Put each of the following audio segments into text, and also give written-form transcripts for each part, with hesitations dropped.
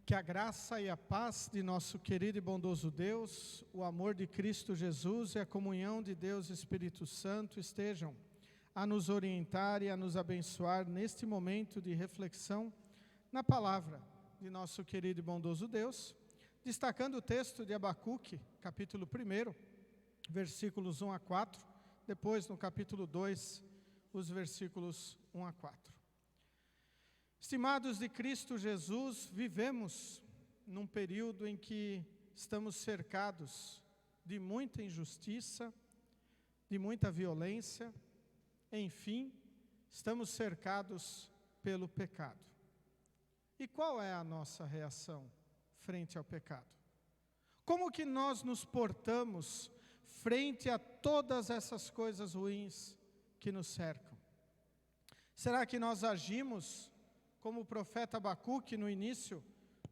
Que a graça e a paz de nosso querido e bondoso Deus, o amor de Cristo Jesus e a comunhão de Deus Espírito Santo estejam a nos orientar e a nos abençoar neste momento de reflexão na palavra de nosso querido e bondoso Deus, destacando o texto de Abacuque, capítulo 1, versículos 1 a 4, depois no capítulo 2, os versículos 1 a 4. Estimados de Cristo Jesus, vivemos num período em que estamos cercados de muita injustiça, de muita violência, enfim, estamos cercados pelo pecado. E qual é a nossa reação frente ao pecado? Como que nós nos portamos frente a todas essas coisas ruins que nos cercam? Será que nós agimos como o profeta Abacuque no início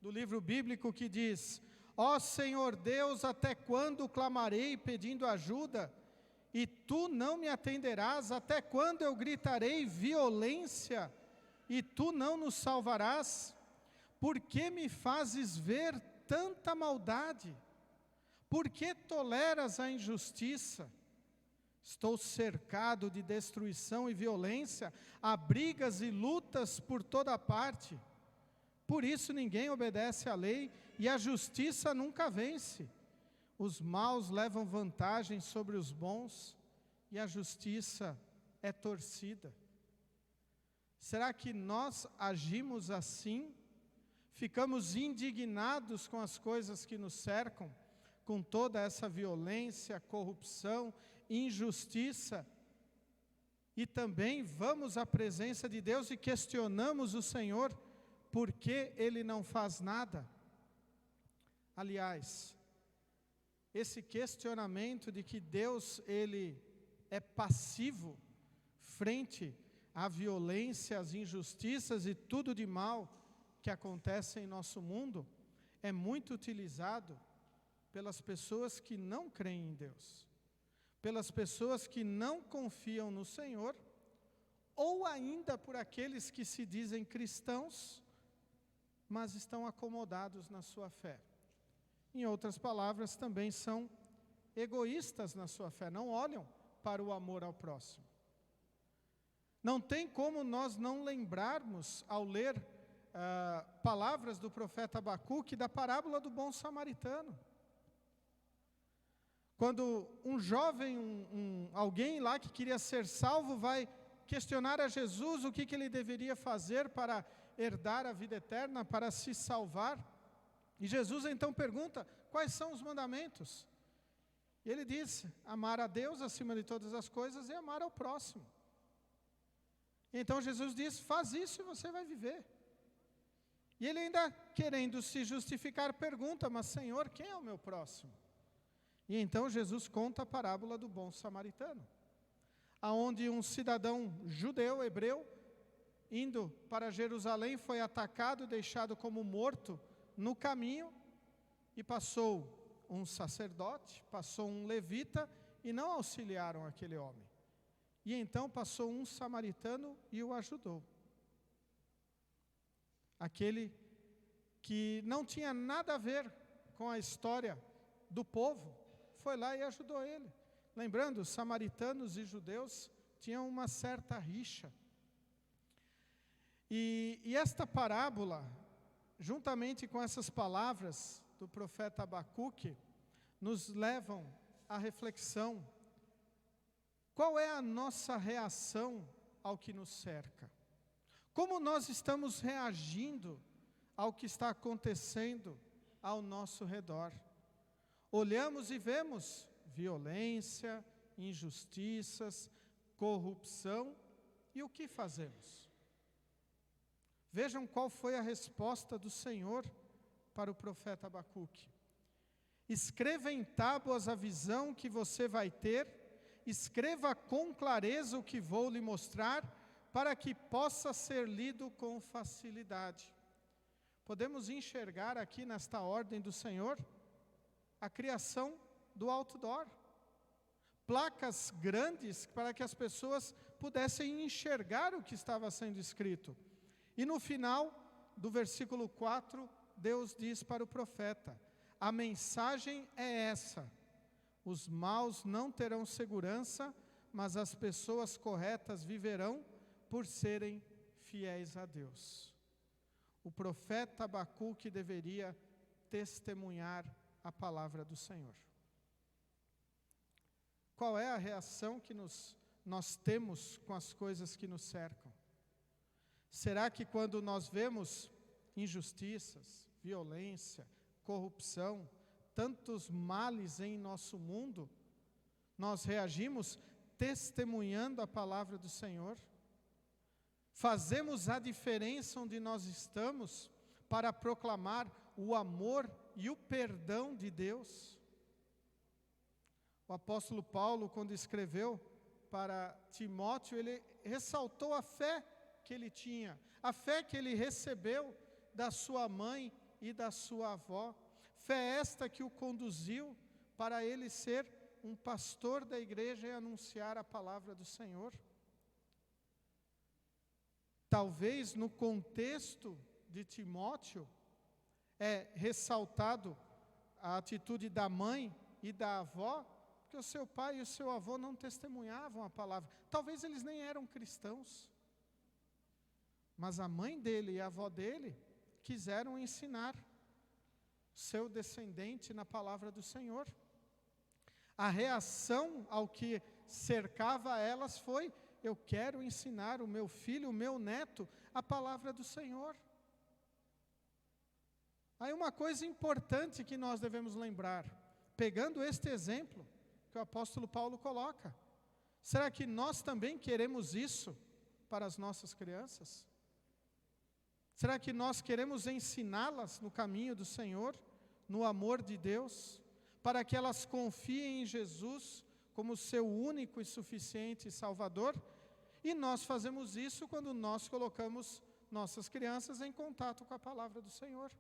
do livro bíblico, que diz: ó Senhor Deus, até quando clamarei pedindo ajuda, e tu não me atenderás? Até quando eu gritarei violência, e tu não nos salvarás? Por que me fazes ver tanta maldade? Por que toleras a injustiça? Estou cercado de destruição e violência, há brigas e lutas por toda parte. Por isso ninguém obedece à lei e a justiça nunca vence. Os maus levam vantagem sobre os bons e a justiça é torcida. Será que nós agimos assim? Ficamos indignados com as coisas que nos cercam, com toda essa violência, corrupção, injustiça, e também vamos à presença de Deus e questionamos o Senhor, por que Ele não faz nada? Aliás, esse questionamento de que Deus, Ele é passivo frente à violência, às injustiças e tudo de mal que acontece em nosso mundo, é muito utilizado pelas pessoas que não creem em Deus, pelas pessoas que não confiam no Senhor, ou ainda por aqueles que se dizem cristãos, mas estão acomodados na sua fé. Em outras palavras, também são egoístas na sua fé, não olham para o amor ao próximo. Não tem como nós não lembrarmos, ao ler palavras do profeta Abacuque, da parábola do bom samaritano. Quando um jovem, alguém lá que queria ser salvo, vai questionar a Jesus o que ele deveria fazer para herdar a vida eterna, para se salvar. E Jesus então pergunta, quais são os mandamentos? E ele diz, amar a Deus acima de todas as coisas e amar ao próximo. E então Jesus diz, faz isso e você vai viver. E ele ainda, querendo se justificar, pergunta, mas Senhor, quem é o meu próximo? E então Jesus conta a parábola do bom samaritano, aonde um cidadão judeu, hebreu, indo para Jerusalém, foi atacado e deixado como morto no caminho, e passou um sacerdote, passou um levita, e não auxiliaram aquele homem. E então passou um samaritano e o ajudou. Aquele que não tinha nada a ver com a história do povo, foi lá e ajudou ele. Lembrando, os samaritanos e judeus tinham uma certa rixa. E esta parábola, juntamente com essas palavras do profeta Abacuque, nos levam à reflexão. Qual é a nossa reação ao que nos cerca? Como nós estamos reagindo ao que está acontecendo ao nosso redor? Olhamos e vemos violência, injustiças, corrupção, e o que fazemos? Vejam qual foi a resposta do Senhor para o profeta Abacuque. Escreva em tábuas a visão que você vai ter, escreva com clareza o que vou lhe mostrar, para que possa ser lido com facilidade. Podemos enxergar aqui nesta ordem do Senhor a criação do outdoor, placas grandes para que as pessoas pudessem enxergar o que estava sendo escrito. E no final do versículo 4, Deus diz para o profeta: a mensagem é essa: os maus não terão segurança, mas as pessoas corretas viverão por serem fiéis a Deus. O profeta Abacuque deveria testemunhar a palavra do Senhor. Qual é a reação que nós temos com as coisas que nos cercam? Será que quando nós vemos injustiças, violência, corrupção, tantos males em nosso mundo, nós reagimos testemunhando a palavra do Senhor? Fazemos a diferença onde nós estamos para proclamar o amor e o perdão de Deus? O apóstolo Paulo, quando escreveu para Timóteo, ele ressaltou a fé que ele tinha, a fé que ele recebeu da sua mãe e da sua avó. Fé esta que o conduziu para ele ser um pastor da igreja e anunciar a palavra do Senhor. Talvez no contexto de Timóteo é ressaltado a atitude da mãe e da avó, porque o seu pai e o seu avô não testemunhavam a palavra. Talvez eles nem eram cristãos, mas a mãe dele e a avó dele quiseram ensinar seu descendente na palavra do Senhor. A reação ao que cercava elas foi: eu quero ensinar o meu filho, o meu neto, a palavra do Senhor. Aí uma coisa importante que nós devemos lembrar, pegando este exemplo que o apóstolo Paulo coloca: será que nós também queremos isso para as nossas crianças? Será que nós queremos ensiná-las no caminho do Senhor, no amor de Deus, para que elas confiem em Jesus como seu único e suficiente Salvador? E nós fazemos isso quando nós colocamos nossas crianças em contato com a palavra do Senhor.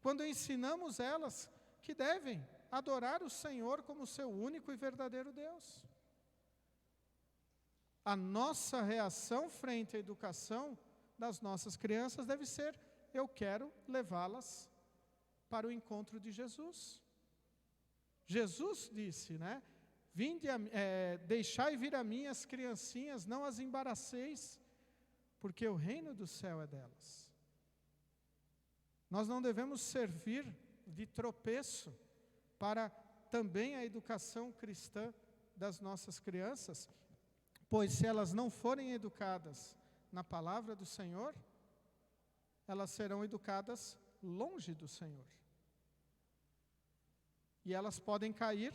Quando ensinamos elas que devem adorar o Senhor como seu único e verdadeiro Deus. A nossa reação frente à educação das nossas crianças deve ser: eu quero levá-las para o encontro de Jesus. Jesus disse, né? Deixai vir a mim as criancinhas, não as embaraceis, porque o reino do céu é delas. Nós não devemos servir de tropeço para também a educação cristã das nossas crianças, pois se elas não forem educadas na palavra do Senhor, elas serão educadas longe do Senhor. E elas podem cair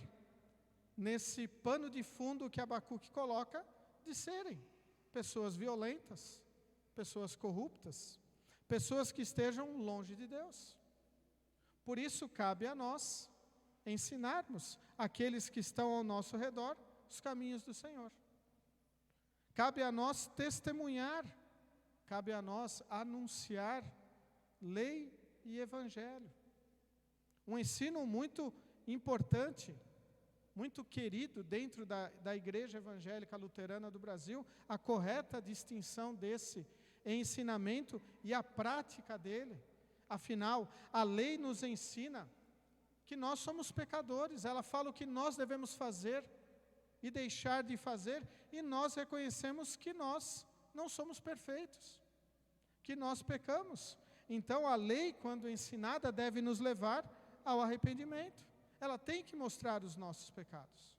nesse pano de fundo que Abacuque coloca, de serem pessoas violentas, pessoas corruptas, pessoas que estejam longe de Deus. Por isso cabe a nós ensinarmos aqueles que estão ao nosso redor os caminhos do Senhor. Cabe a nós testemunhar, cabe a nós anunciar lei e evangelho. Um ensino muito importante, muito querido dentro da Igreja Evangélica Luterana do Brasil, a correta distinção desse ensinamento e a prática dele. Afinal, a lei nos ensina que nós somos pecadores, ela fala o que nós devemos fazer e deixar de fazer, e nós reconhecemos que nós não somos perfeitos, que nós pecamos. Então a lei, quando ensinada, deve nos levar ao arrependimento. Ela tem que mostrar os nossos pecados.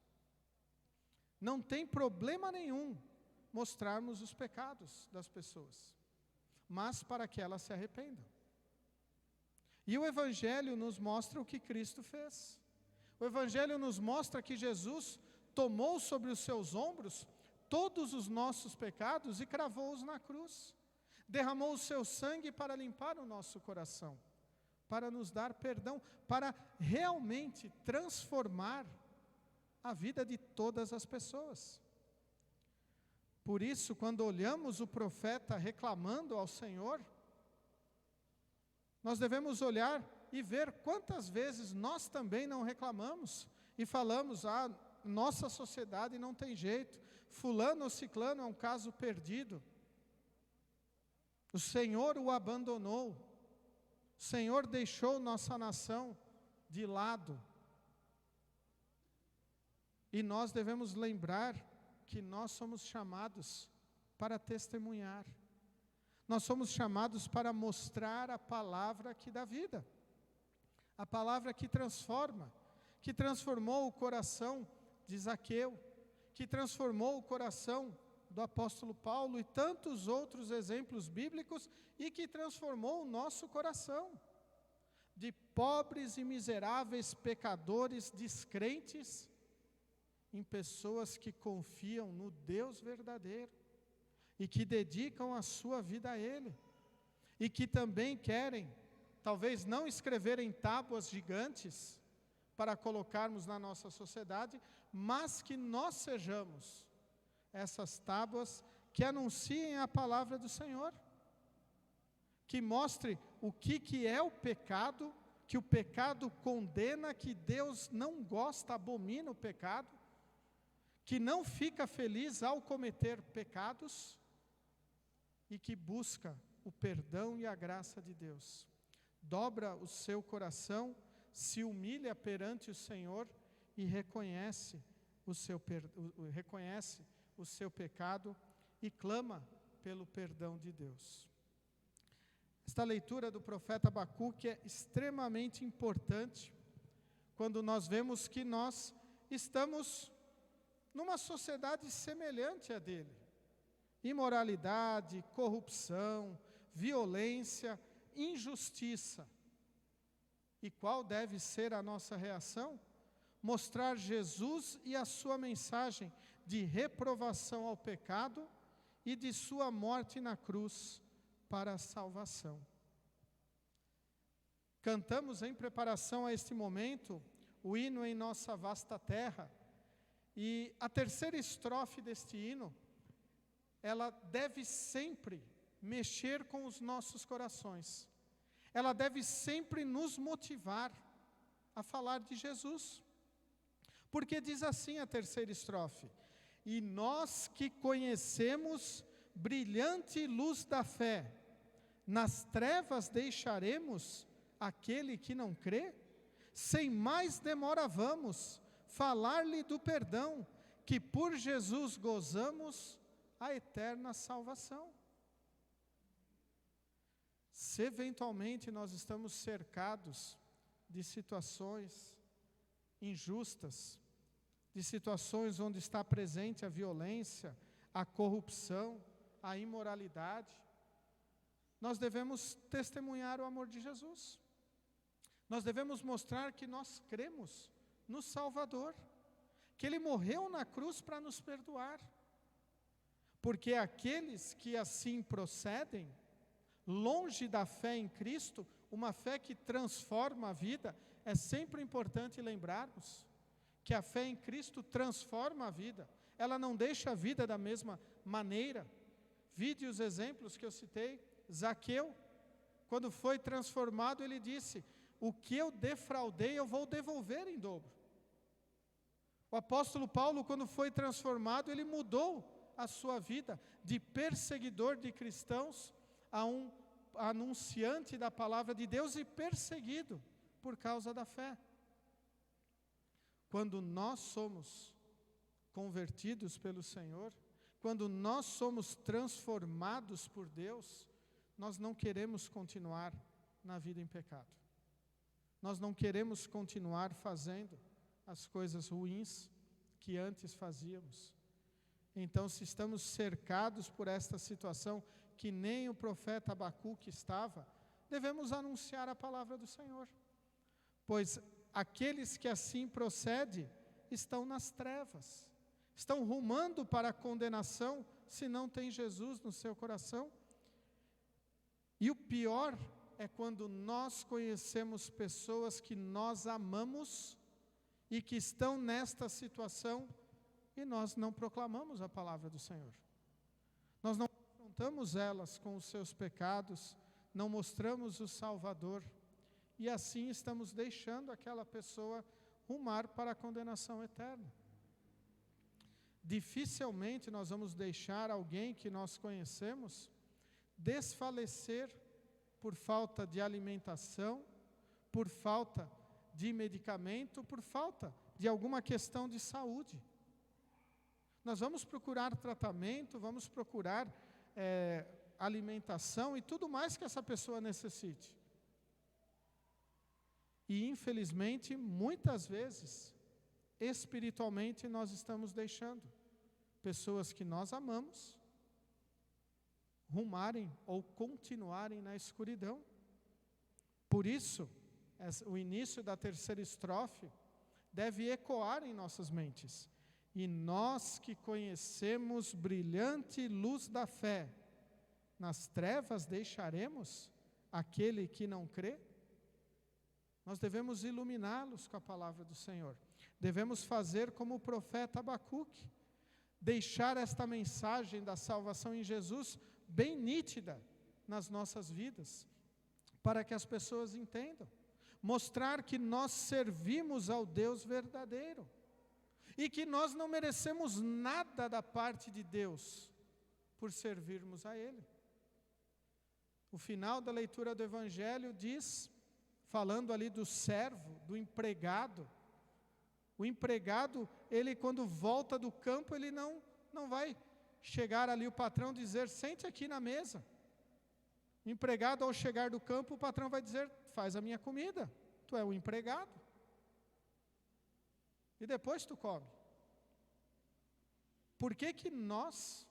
Não tem problema nenhum mostrarmos os pecados das pessoas, mas para que elas se arrependam. E o Evangelho nos mostra o que Cristo fez. O Evangelho nos mostra que Jesus tomou sobre os seus ombros todos os nossos pecados e cravou-os na cruz. Derramou o seu sangue para limpar o nosso coração, para nos dar perdão, para realmente transformar a vida de todas as pessoas. Por isso, quando olhamos o profeta reclamando ao Senhor, nós devemos olhar e ver quantas vezes nós também não reclamamos e falamos: nossa sociedade não tem jeito, fulano ou ciclano é um caso perdido, o Senhor o abandonou. O Senhor deixou nossa nação de lado. E nós devemos lembrar que nós somos chamados para testemunhar. Nós somos chamados para mostrar a palavra que dá vida. A palavra que transforma, que transformou o coração de Zaqueu, que transformou o coração do apóstolo Paulo e tantos outros exemplos bíblicos e que transformou o nosso coração. De pobres e miseráveis pecadores descrentes em pessoas que confiam no Deus verdadeiro e que dedicam a sua vida a Ele e que também querem, talvez não escrever em tábuas gigantes para colocarmos na nossa sociedade, mas que nós sejamos essas tábuas que anunciem a palavra do Senhor, que mostre o que é o pecado, que o pecado condena, que Deus não gosta, abomina o pecado, que não fica feliz ao cometer pecados e que busca o perdão e a graça de Deus. Dobra o seu coração, se humilha perante o Senhor e reconhece o seu pecado e clama pelo perdão de Deus. Esta leitura do profeta Abacuque é extremamente importante quando nós vemos que nós estamos numa sociedade semelhante à dele. Imoralidade, corrupção, violência, injustiça. E qual deve ser a nossa reação? Mostrar Jesus e a sua mensagem de reprovação ao pecado e de sua morte na cruz para a salvação. Cantamos em preparação a este momento o hino Em Nossa Vasta Terra, e a terceira estrofe deste hino, ela deve sempre mexer com os nossos corações. Ela deve sempre nos motivar a falar de Jesus. Porque diz assim a terceira estrofe: e nós que conhecemos brilhante luz da fé, nas trevas deixaremos aquele que não crê? Sem mais demora vamos falar-lhe do perdão, que por Jesus gozamos a eterna salvação. Se eventualmente nós estamos cercados de situações injustas, de situações onde está presente a violência, a corrupção, a imoralidade, nós devemos testemunhar o amor de Jesus. Nós devemos mostrar que nós cremos no Salvador, que Ele morreu na cruz para nos perdoar. Porque aqueles que assim procedem, longe da fé em Cristo, uma fé que transforma a vida, é sempre importante lembrarmos que a fé em Cristo transforma a vida. Ela não deixa a vida da mesma maneira. Vide os exemplos que eu citei. Zaqueu, quando foi transformado, ele disse: o que eu defraudei eu vou devolver em dobro. O apóstolo Paulo, quando foi transformado, ele mudou a sua vida de perseguidor de cristãos a um anunciante da palavra de Deus e perseguido por causa da fé. Quando nós somos convertidos pelo Senhor, quando nós somos transformados por Deus, nós não queremos continuar na vida em pecado. Nós não queremos continuar fazendo as coisas ruins que antes fazíamos. Então, se estamos cercados por esta situação, que nem o profeta Abacuque estava, devemos anunciar a palavra do Senhor. Pois aqueles que assim procedem estão nas trevas, estão rumando para a condenação, se não tem Jesus no seu coração. E o pior é quando nós conhecemos pessoas que nós amamos e que estão nesta situação e nós não proclamamos a palavra do Senhor. Nós não confrontamos elas com os seus pecados, não mostramos o Salvador, e assim estamos deixando aquela pessoa rumar para a condenação eterna. Dificilmente nós vamos deixar alguém que nós conhecemos desfalecer por falta de alimentação, por falta de medicamento, por falta de alguma questão de saúde. Nós vamos procurar tratamento, vamos procurar alimentação e tudo mais que essa pessoa necessite. E infelizmente, muitas vezes, espiritualmente nós estamos deixando pessoas que nós amamos rumarem ou continuarem na escuridão. Por isso, o início da terceira estrofe deve ecoar em nossas mentes. E nós que conhecemos brilhante luz da fé, nas trevas deixaremos aquele que não crê? Nós devemos iluminá-los com a palavra do Senhor. Devemos fazer como o profeta Abacuque, deixar esta mensagem da salvação em Jesus bem nítida nas nossas vidas, para que as pessoas entendam. Mostrar que nós servimos ao Deus verdadeiro e que nós não merecemos nada da parte de Deus por servirmos a Ele. O final da leitura do Evangelho diz, falando ali do servo, do empregado. O empregado, ele quando volta do campo, ele não vai chegar ali o patrão dizer, sente aqui na mesa. O empregado, ao chegar do campo, o patrão vai dizer, faz a minha comida, tu é o empregado. E depois tu come. Por que que nós,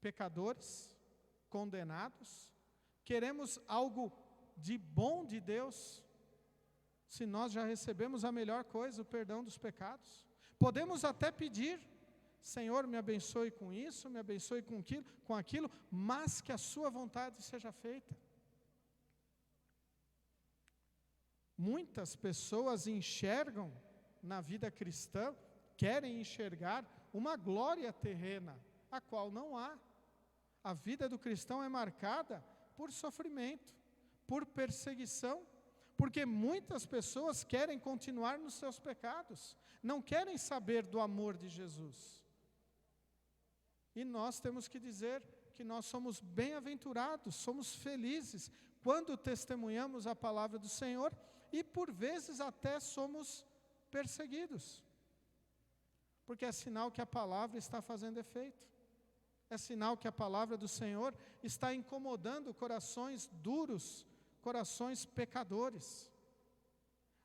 pecadores, condenados, queremos algo de bom de Deus, se nós já recebemos a melhor coisa, o perdão dos pecados? Podemos até pedir, Senhor, me abençoe com isso, me abençoe com aquilo, mas que a sua vontade seja feita. Muitas pessoas enxergam na vida cristã, querem enxergar uma glória terrena, a qual não há. A vida do cristão é marcada por sofrimento, por perseguição, porque muitas pessoas querem continuar nos seus pecados, não querem saber do amor de Jesus. E nós temos que dizer que nós somos bem-aventurados, somos felizes, quando testemunhamos a palavra do Senhor, e por vezes até somos perseguidos, porque é sinal que a palavra está fazendo efeito. É sinal que a palavra do Senhor está incomodando corações duros, corações pecadores.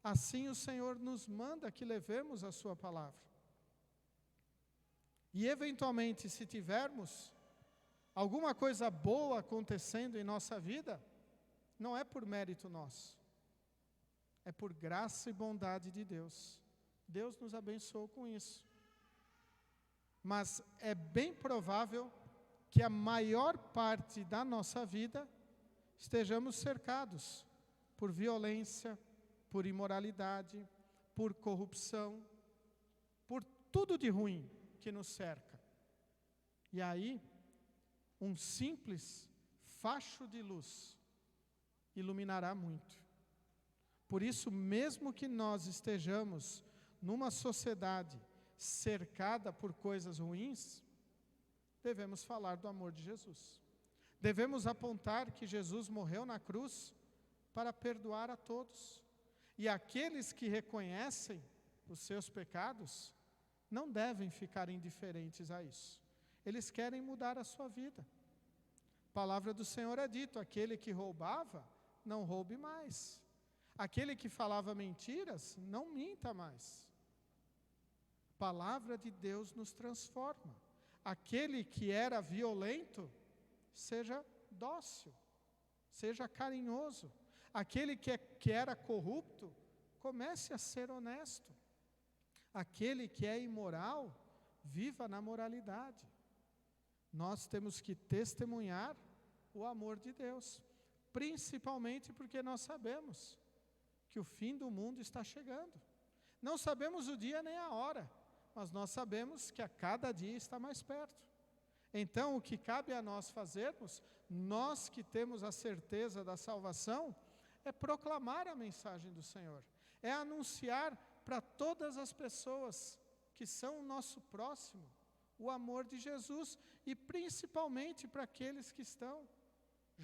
Assim o Senhor nos manda que levemos a sua palavra. E eventualmente, se tivermos alguma coisa boa acontecendo em nossa vida, não é por mérito nosso, é por graça e bondade de Deus. Deus nos abençoou com isso. Mas é bem provável que a maior parte da nossa vida estejamos cercados por violência, por imoralidade, por corrupção, por tudo de ruim que nos cerca. E aí, um simples facho de luz iluminará muito. Por isso, mesmo que nós estejamos numa sociedade cercada por coisas ruins, devemos falar do amor de Jesus. Devemos apontar que Jesus morreu na cruz para perdoar a todos. E aqueles que reconhecem os seus pecados não devem ficar indiferentes a isso. Eles querem mudar a sua vida. A palavra do Senhor é dito, aquele que roubava, não roube mais. Aquele que falava mentiras, não minta mais. A palavra de Deus nos transforma. Aquele que era violento, seja dócil, seja carinhoso. Aquele que era corrupto, comece a ser honesto. Aquele que é imoral, viva na moralidade. Nós temos que testemunhar o amor de Deus, principalmente porque nós sabemos que o fim do mundo está chegando. Não sabemos o dia nem a hora, mas nós sabemos que a cada dia está mais perto. Então, o que cabe a nós fazermos, nós que temos a certeza da salvação, é proclamar a mensagem do Senhor, é anunciar para todas as pessoas que são o nosso próximo, o amor de Jesus, e principalmente para aqueles que estão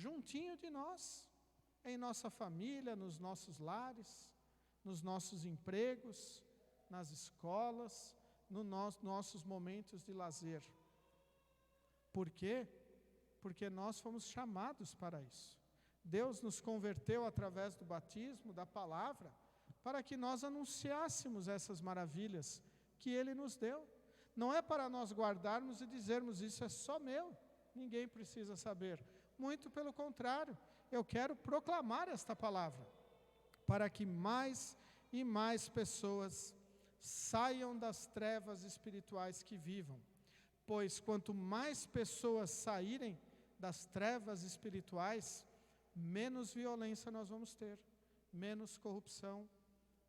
juntinho de nós, em nossa família, nos nossos lares, nos nossos empregos, nas escolas, nos nossos momentos de lazer. Por quê? Porque nós fomos chamados para isso. Deus nos converteu através do batismo, da palavra, para que nós anunciássemos essas maravilhas que Ele nos deu. Não é para nós guardarmos e dizermos, isso é só meu, ninguém precisa saber. Muito pelo contrário, eu quero proclamar esta palavra, para que mais e mais pessoas saiam das trevas espirituais que vivam. Pois quanto mais pessoas saírem das trevas espirituais, menos violência nós vamos ter, menos corrupção,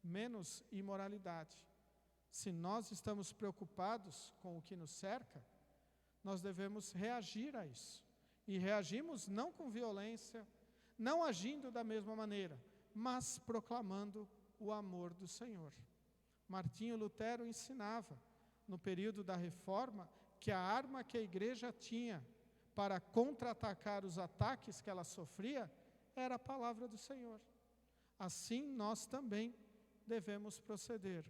menos imoralidade. Se nós estamos preocupados com o que nos cerca, nós devemos reagir a isso. E reagimos não com violência, não agindo da mesma maneira, mas proclamando o amor do Senhor. Martinho Lutero ensinava, no período da Reforma, que a arma que a igreja tinha para contra-atacar os ataques que ela sofria era a palavra do Senhor. Assim nós também devemos proceder.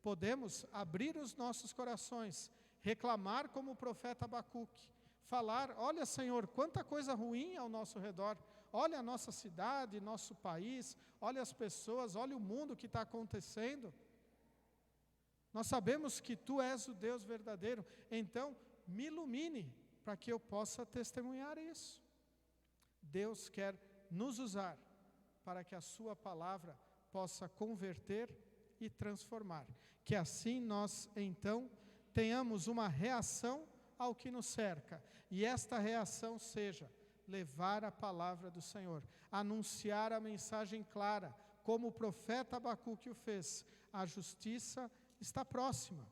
Podemos abrir os nossos corações, reclamar como o profeta Abacuque, falar, olha Senhor, quanta coisa ruim ao nosso redor, olha a nossa cidade, nosso país, olha as pessoas, olha o mundo que está acontecendo. Nós sabemos que Tu és o Deus verdadeiro, então me ilumine para que eu possa testemunhar isso. Deus quer nos usar para que a Sua palavra possa converter e transformar. Que assim nós, então, tenhamos uma reação ao que nos cerca. E esta reação seja levar a palavra do Senhor, anunciar a mensagem clara, como o profeta Abacuque o fez. A justiça está próxima.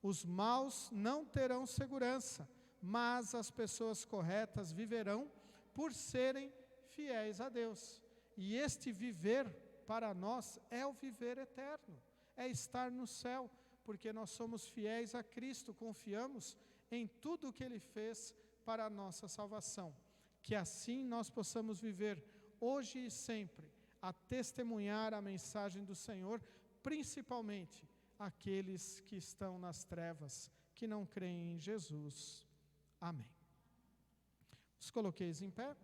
Os maus não terão segurança, mas as pessoas corretas viverão por serem fiéis a Deus. E este viver para nós é o viver eterno, é estar no céu, porque nós somos fiéis a Cristo, confiamos em tudo o que Ele fez para a nossa salvação. Que assim nós possamos viver hoje e sempre a testemunhar a mensagem do Senhor, principalmente aqueles que estão nas trevas, que não creem em Jesus. Amém. Os coloqueis em pé.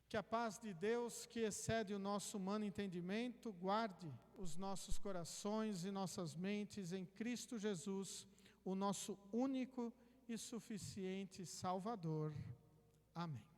Que a paz de Deus, que excede o nosso humano entendimento, guarde os nossos corações e nossas mentes em Cristo Jesus, o nosso único e suficiente Salvador. Amém.